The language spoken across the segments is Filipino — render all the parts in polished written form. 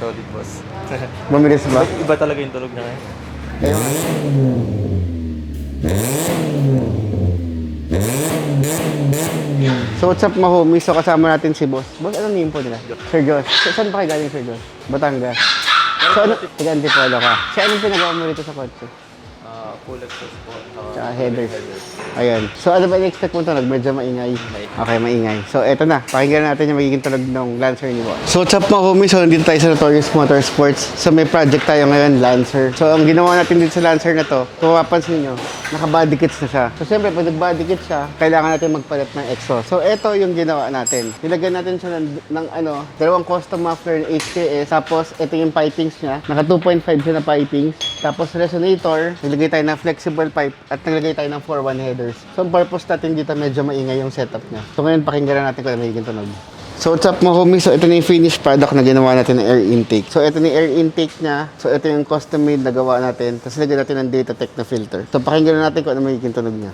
Solid, boss. Bumilis ba? Iba talaga yung tulog niya ngayon. Ayun. So what's up mga homies? So kasama natin si Boss. Boss, anong name po nila? Sir Josh. Saan pa kayo galing, Sir Josh? Batangas. So ano? Taga-Antipolo ka. So anong pinagawa mo rito sa kotse? Full exhaust po. Tsaka headers. Ayan. So ano ba in-expect mo tunog? Medyo maingay. Okay, maingay. So eto na. Pakinggan natin yung magiging tunog ng Lancer ni Boss. So what's up mga homies? So nandito tayo sa Notorious Motorsports. So may project tayo ngayon, Lancer. So ang ginawa natin dito sa Lancer na to, kung mapapansin nyo, naka-body kits na siya. So siyempre, pag nag-body kit siya, kailangan natin magpalit ng exhaust. So ito yung ginawa natin. Nilagyan natin siya ng dalawang custom muffler ng HKS. Tapos ito yung pipings niya. Naka 2.5 siya na pipings. Tapos resonator, naglagay tayo ng flexible pipe at naglagay tayo ng 4-1 headers. So ang purpose natin dito, medyo maingay yung setup niya. So ngayon, pakinggan natin kung ano magiging tunog. So what's up mga homies? So ito na yung finished product na ginawa natin ng air intake. So ito na yung air intake niya. So ito yung custom made na gawa natin. Tapos lagyan natin ng Datatech na filter. So pakinggan natin kung ano magiging tunog niya.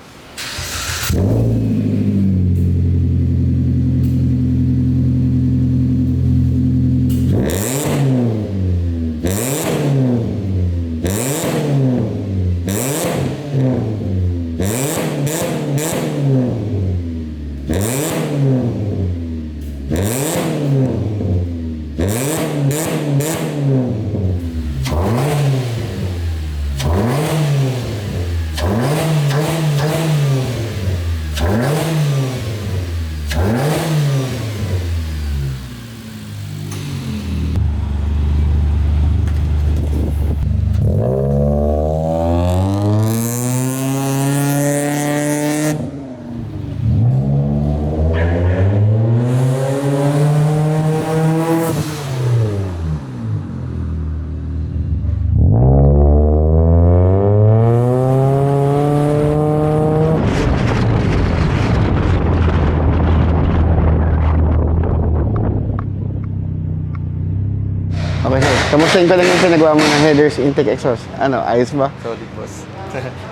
Okay, sir. Kamustahin ko lang yung pinagawa mo ng headers, intake, exhaust. Ano, ayos ba? Solid, boss.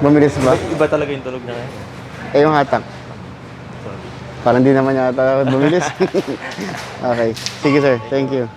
Bumilis ba? Iba talaga yung tulog niya ngayon. Eh, yung hatak. Solid. Parang di naman yata bumilis. Okay. Sige, sir. Thank you.